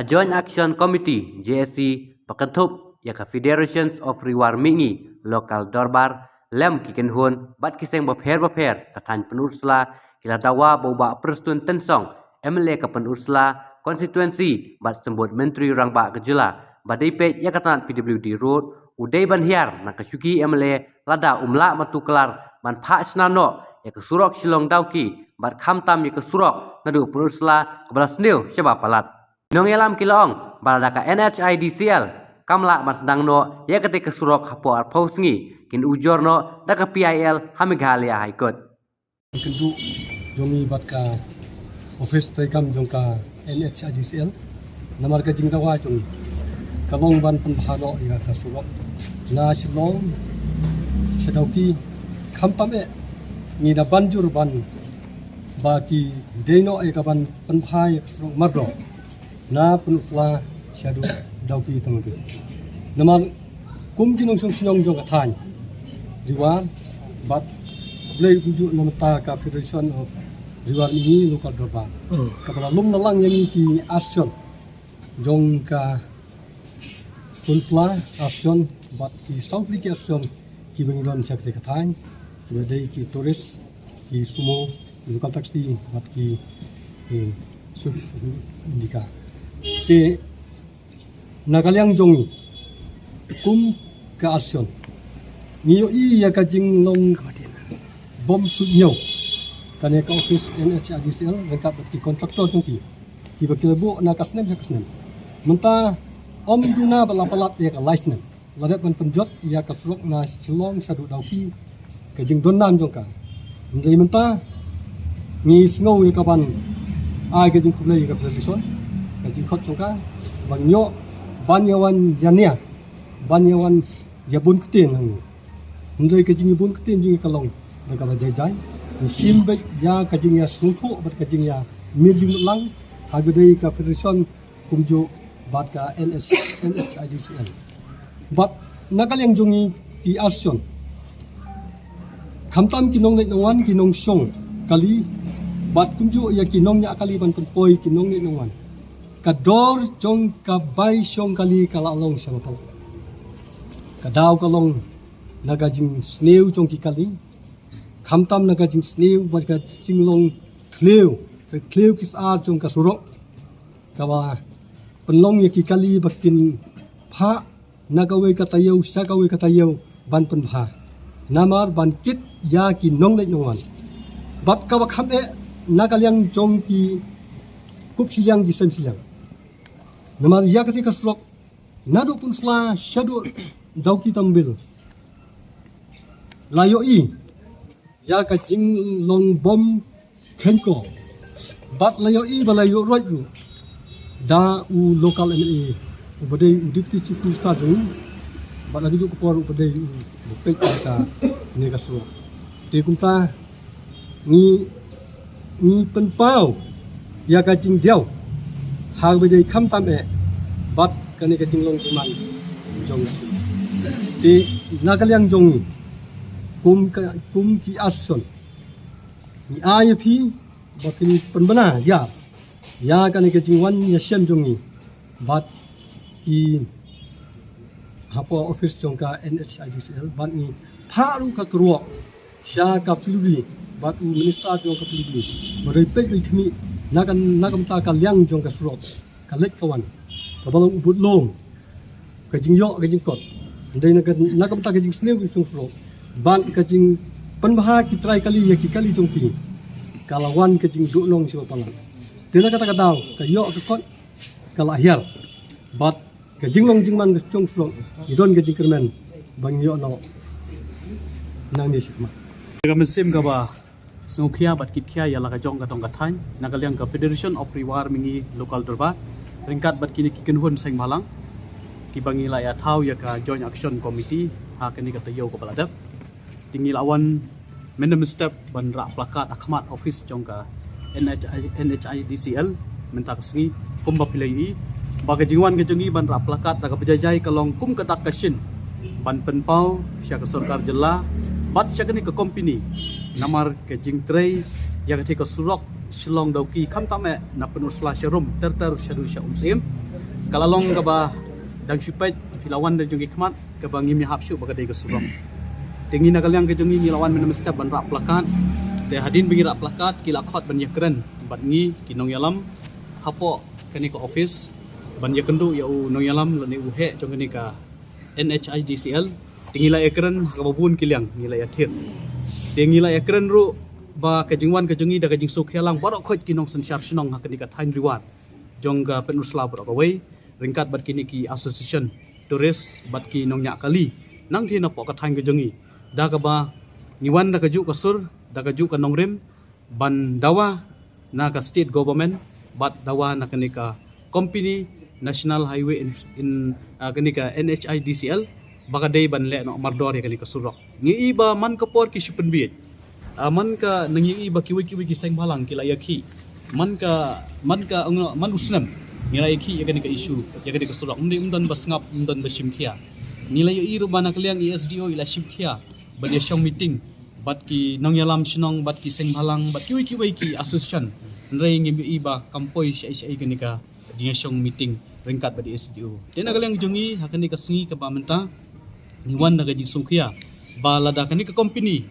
Joint Action Committee JSC Pakathup Yaka Federations of Riwar Mingi Local Dorbar Lem Kiken Hun Bat Kiseng Bapher Katan Penursla Kila Dawa Boba Perstun Tensong MLA Ka Penursla Constituency Bat Sembut Menteri Rangba Kejela Badipet Yakatan PWD Road Uday Banhiar Nakasuki MLA Lada Umla Matu Kelar Man Pak Snano Yaka Surok Shilong Dauki Bat Khamtam Yaka Surok Nadu Penursla Kebalas New Syaba Palat Nong elam kilong baladaka NHIDCL kamla masdang no ya ketika surok hapo arpausngi kin ujor no daka PIL hamigalia haikot kendu jongi batka office taikam jongka NHIDCL namar ka jingdawa jongi kalong ban penbahano ya ka surok na silong sedauki khamtam e ni da banjur ban baki deno e ka ban penbahai surok mardo na penufla syadu dauki tamabe namar kum kinong song sinong jong kathan jiwa bat blai uju namata ka Federation of Riwar Mingi Local Dorbar kapala lum nalang yang ki action jong ka penufla action bat ki south ki action ki bangilon syakte kathan ki dei ki tourist ki sumo local taxi bat ki suf indika te nagalyang jongi kum ka action niyo iya ka jing long bom sunyo kane ka office NHIDCL rengkap ki kontraktor jongki ki bakilebo na kasnem sa kasnem menta om duna balapalat ya ka license ladat ban penjot ya ka surok na cilong sadu dauki ka jing donnam jongka ndai menta ni snow ya ka ban ai ka jing khulai ka federation kajing khot chongka bangyo banyawan jania banyawan jabun ketin hang ndoi kajing jabun ketin jing kalong daga bajai simbe ya kajing ya sungthu bat kajing ya mirjing lang hagdei ka federation kumjo bat ka NHIDCL bat nakal yang jongi ki action khamtam kinong nei nongwan kinong song kali bat kumjo ya kinong nya kali ban poi kinong nei nongwan kador jong kabai syong kali kalalong sama pal kadaw kalong nagajing sneu jong ki kali khamtam nagajing sneu bat ka jinglong thleu kis ar jong ka surok kawa penlong ya ki kali bakin pha nagawe katayo sagawe katayo ban pen pha namar ban kit ya ki nong nei nongwan bat kawa khame nagalyang jong ki kup silang ki sem silang namar ya ketika surok nadu pun sela syadu dauki tambil layoi ya ka jing long bom kenko bat layoi balayo roju da u local MLA ubadai u deputy chief minister jung bat lagi ko por ubadai u pek ka ne ka surok te kumta ni penpau ya ka jing diao hang bây giờ khăm tam e bat kani ka jinglong kuman jong si ti nagalyang jong kum ki action ni IP bakini penbana ya kani ka jingwan ya syam jong ni bat ki hapo office jong ka NHIDCL bat ni tharu ka kruok sya ka piludi bat u minister jong ka piludi bare pek ri khmi nagam ta kalyang jong ka surok kalek kawan kabalong ubut long kajing yo kajing kot ndai nagam ta kajing sneu jong surok ban kajing penbaha ki trai kali ya ki kali jong pi kalawan kajing du long siwa palang tena kata kadaw ka yo ka kot kala hial bat kajing long jingman jong surok idon kajing kermen bang yo no nang ni sikma kami sim ka ba Sungkia bat kitkia ya laka jong katong kathan nagalyang ka Federation of Riwar Mingi Local Dorbar ringkat bat kini kiken hun seng malang kibangi la ya thau ya ka Joint Action Committee ha kini kata yo ko baladap tinggi lawan minimum step ban ra plakat akhmat office jong ka NHIDCL minta kesengi kum bapilai baga jingwan ke jengi ban ra plakat daga bejajai kalong kum katak kasin ban penpau sya ka sarkar jela bat sya kini ke company namar ke jing tray yang ketika surok Shillong dauki kam tame na penusla syarum terter syadu sya umsim kalalong kaba dang syupet hilawan dan jungi khmat kaba ngimi hapsyu bagadai ke surong tingi nagalyang ke jungi hilawan menemesta ban rak plakat de hadin bingi rak plakat kila khot ban yakren bat ngi kinong yalam hapo kani ko office ban yakendu ya u nong yalam lani uhe jongani ka NHIDCL tingila ekren kababun kilyang ngila yathir tingila ekren ru ba kajingwan kajengi da kajing sok helang barok khot kinong sensyar sinong hakani ka thain riwan jongga penusla barok away ringkat bat kini ki association tourist bat ki nong nya kali nang thi na po ka thain kajengi da ka ba niwan da kaju kasur da kaju ka nongrem ban dawa na ka state government bat dawa na kani ka company national highway in kani ka NHIDCL baka day ban le no mardor kani ka surok ngi iba man ka por ki supenbiet man ka nangi iba kiwi ki seng balang kila yaki man ka man uslam ngira yaki ya kani ka isu ya kani ka surok umdi umdan basngap umdan basimkhia nilai iru bana kliang ESDO ila simkhia badia shong meeting bat ki nong yalam sinong bat ki seng balang bat kiwi ki association nrai ngi iba kampoi sai kani ka jingyashong meeting ringkat badi SDO tena kliang jungi hakani ka singi ka pamenta niwan daga jing sumkhia balada kani ka company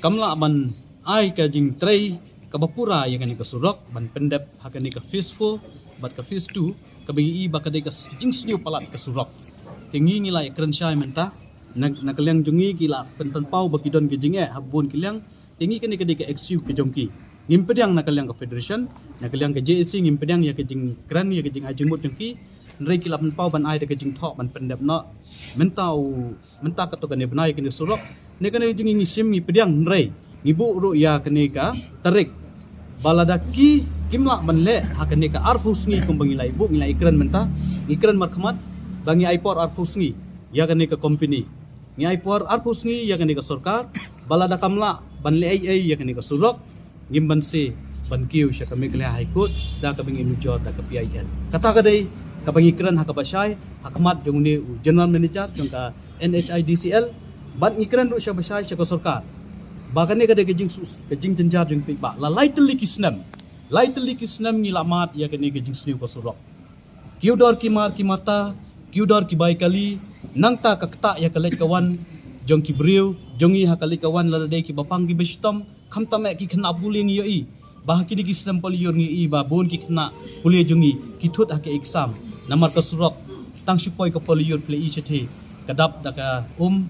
kamla ban ai ka jing tray ka bapura ya kani ka surok ban pendep hakani ka peaceful bat ka phase 2 ka bagi ba ka ka jing sniu palat ka surok tingi ngila ekren syai menta nakaliang jungi kila pen pau bagi don ke jinge habun kiliang tingi kani ka XU ke jongki ngimpediang nakaliang ka federation nakaliang ka JSC ngimpediang ya ke jing kran ya ke jing ajimut jongki nrei kila pen pau ban ai ka jing thok ban pendep no menta ka to kani banai kani surok ne kani jingi ngisim ngi pediang nrei ngibu ru ya kani ka tarik baladaki kimla banle hakani ka arpus ngi kumbangi lai bu ngilai ikran menta ikran markhamat bangi aipor arpus ngi ya kani ka company ngi aipor arpus ngi ya kani ka sarkar balada kamla banle ai ya kani ka surok ngimban se ban kiu sya kami kala high court da ka bangi nujor da ka PIL kata kadai ka bangi ikran hakabasai hakmat jongni general manager jongka NHIDCL ban ikran ru sya basai sya ka sarkar bakane kada kejing jenjar jeng pik ba la lightly kisnam ngilamat ya kene kejing sniu ko surok kiudor kimar kimata kiudor ki bai kali nangta kakta ya kalet kawan jong ki briu jongi hakali kawan la dei ki bapang ki bestom khamta me ki khna puling yo i bah ki di kisnam poliyor ngi i ba bon ki khna puli jongi ki thut hake exam namar ka surok tang supoi ka poliyor ple i chethe kadap daka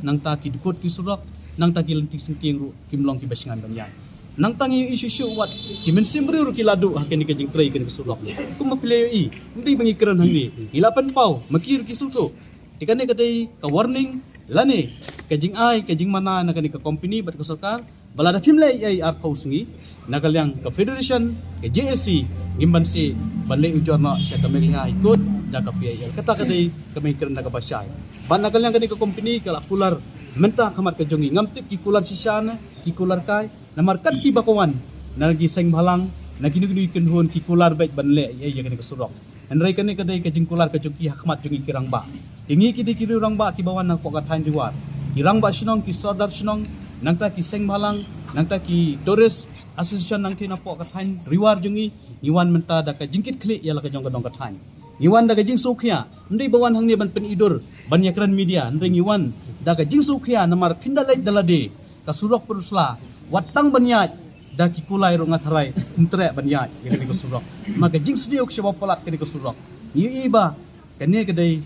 nangta ki dukut ki surok nang taki lentik singking ru kimlong ki basingan banyan nang tangi isu wat ki mensimri ru ki ladu hakeni ke jing trai ke surok ku mapile i ndi bangi keran hangni ilapan pau makir ki suto tikane kadai ka warning lane ke jing ai ke jing mana na kani ka company bat ka sarkar balada kimle ai ar pausingi nagalyang ka federation ke JSC ngimban si banle ujorna sya ka meglia ikut da ka PIL kata kadai kami keran ka basai ban nagalyang kani ka company kala pular menta khamat ka jongi ngamtip ki kular sisana ki kular kai namarkat ki bakawan nagi seng balang nagi nugni kenhon ki kular baik banle ya kani ka surok enrai kani kadai ka jing kular ka jongi hakmat jongi kirang ba tingi ki di ki rang ba ki bawan nang pokat thain diwar kirang ba sinong ki sodar sinong nangta ki seng balang nangta ki tourist association nang tina pokat thain riwar jongi niwan menta da ka jingkit khli ya la ka jong ka dong ka thain niwan da ka jing sokhya ndai bawan hangni ban pen idur ban yakran media ndai niwan daga jing sukhia namar pindalai dalade kasurok perusla watang banyat da kikulai ro ngatharai umtre banyat kene ko surok maka jing sdiok shaba palat kene ko surok ni iba kene kedai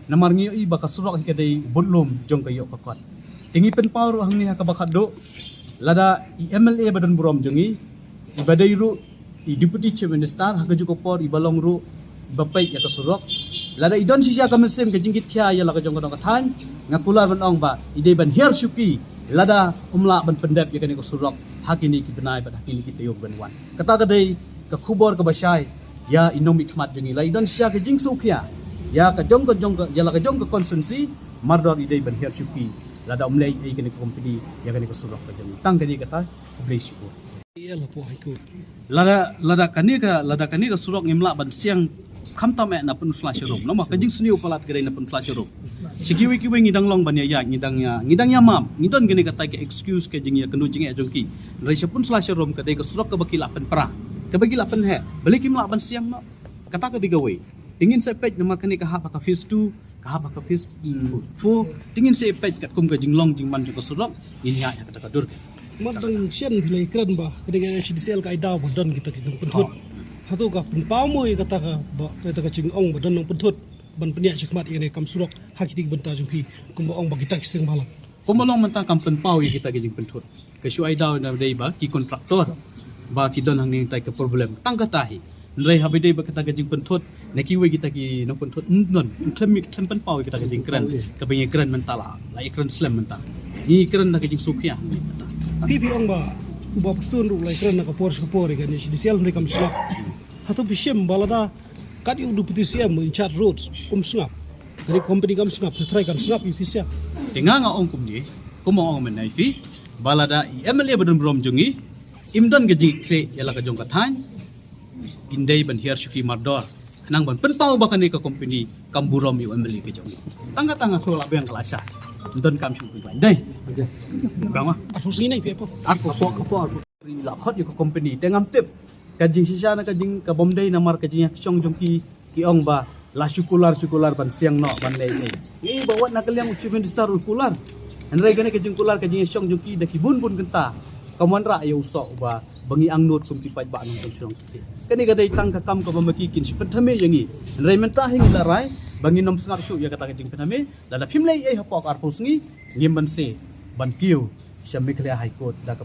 namar ngi iba kasurok kedai bodlum jong kayo pakot tingi pen pawro hangni ha kabakat do lada MLA badan burom jongi ibadai ru i deputy chief minister ha kaju ko por ibalong ru bapai ya kasurok lada idon sisya kamesem ke jingkit kya ya la ka jong ka than ngakular ban ong ba ide ban her syuki lada umla ban pendep ya kani ko surok hakini ki benai ban hakini ki tayog ban wan kata kadai ka khubor ka basai ya inomi khmat jengi lai don sya ke jing sukhya ya ka jong ya la ka jong ka konsensi mardor ide ban her syuki lada umlai ai kani ko company ya kani ko surok ka jengi tang kani kata blai syukur lada kani ka surok ngimla ban siang khamta me na pun flash room no ma kajing sniu palat gere na pun flash room sikiwi kiwi ngidang long ban ya ngidang ya mam ngidon gene ka tai ke excuse ke jing ya kenu jing ya jongki rai pun flash room ka dai ka surok ka bakila pen pra Kabagi la pen he. Balik kim la ban siang no. Kata ka digawe. Tingin sa page na markani ka hapa ka phase 2, ka hapa ka phase 4. Tingin sa page kat kum ka jinglong jingman jo ka surok. Inya ya kata ka dur. Madang sian bilai keren bah kedingan HDCL ka idaw badan kita kita pentut. Hatu ka penpau mo kata ka ba kita ka jingong badan nang pentut. Ban peniak cikmat ini kam surok hakitik benta jungki kumba ong bagi tak sing malam. Kumolong mentang kampen pau kita gajing pentut. Ke syuai daw na dai ba ki kontraktor. Ba ki don hang ning tai ke problem. Tangka tahi. Nrai habi dai ba kita gajing pentut. Na ki we kita ki no pentut non. Klem pau kita gajing keren. Ka bingi keren mentala. Lai keren slam mentang. Ni keren na gajing sukia. Pipi ong ba uba pustun ru lai keren ka por kan HDCL ni kam slap. Hatu bisem balada kad yu du puti siam in chat roads snap. Dari company kam snap try kam snap ipisia. Tinga nga ong kumdi, kumo ong menai fi, balada MLA badan brom jungi, imdan gaji kre yala ka jong kathan, indai ban hiar syuki mardor, nang ban penpau bakani ka company kam burom yu MLA ke jongi. Tanga so la beng kalasa. Don kam syuki ban dai. Bang Aku sini pi apa? Aku la khot yu ka company tengam tip. Kajing sisa na kajing ka bomdai namar kajing chong jongki ki ong ba la syukular ban siang no ban lei ni. Ni bawa nak kalian achievement star kular. Andai gane kajing kular kajing chong jongki da ki bun genta. Kaman ra ya usok ba bangi ang not kum tipai ba ang chong. Kani gadai tang ka kam ka bamaki kin si penthame yangi. Andai mentah hing larai bangi nom sangar su ya kata kajing penthame la phimlei ai hapok ar pusngi ngim ban se ban kiu syamiklia high court da ka